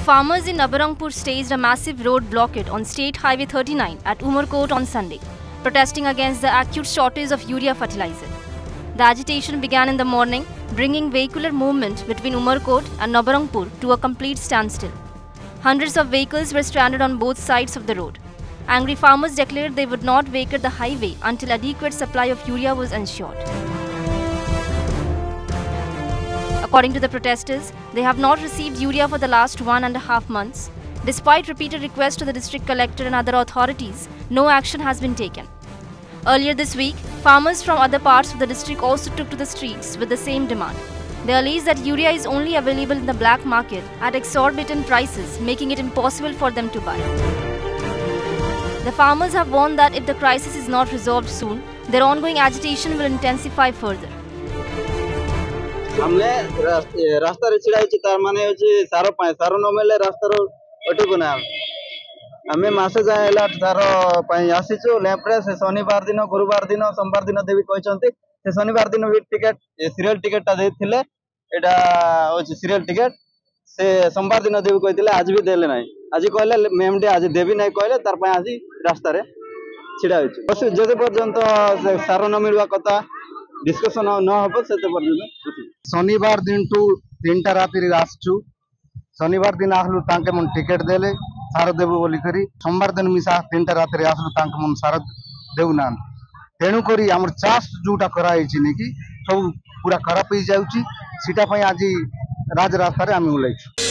Farmers in Nabarangpur staged a massive road blockade on State Highway 39 at Umarkot on Sunday, protesting against the acute shortage of urea fertilizer. The agitation began in the morning, bringing vehicular movement between Umarkot and Nabarangpur to a complete standstill. Hundreds of vehicles were stranded on both sides of the road. Angry farmers declared they would not vacate the highway until adequate supply of urea was ensured. According to the protesters, they have not received urea for the last 1.5 months. Despite repeated requests to the district collector and other authorities, no action has been taken. Earlier this week, farmers from other parts of the district also took to the streets with the same demand. They allege that urea is only available in the black market at exorbitant prices, making it impossible for them to buy. The farmers have warned that if the crisis is not resolved soon, their ongoing agitation will intensify further. हमने रास्ता रे छिड़ा छि तार माने होछि सारो पाए सारो न मेले रास्ता रो अटको ना हमें मासे जायला सारो पाए आसीछु लेप्रे से शनिवार दिन गुरुवार दिन सोमवार दिन देवी कहचंती से शनिवार दिन भी टिकट सीरियल टिकट ता देथिले एटा होछि सीरियल टिकट से सोमवार दिन देवी कहथिले आज भी देले नाही आज कहले मैम डे आज देवी नाही कहले तार पाए आज रास्ता रे छिड़ा होछि बस जे पर्यंत सारो न मिलवा कथा डिस्कशन न हो से पर्यंत शनिवार दिन टू 3टा राति आसचु शनिवार दिन आसलु तांके मन टिकट देले सार देबो बोली करी सोमवार दिन मिसा 3टा राति आसलु तांके मन सार देउ ना तेणु करी हमर चाष जोटा करा हिची ने कि सब पूरा खराब हो जाउची सीटा पई आज राज रास्ता रे हम उलैछु।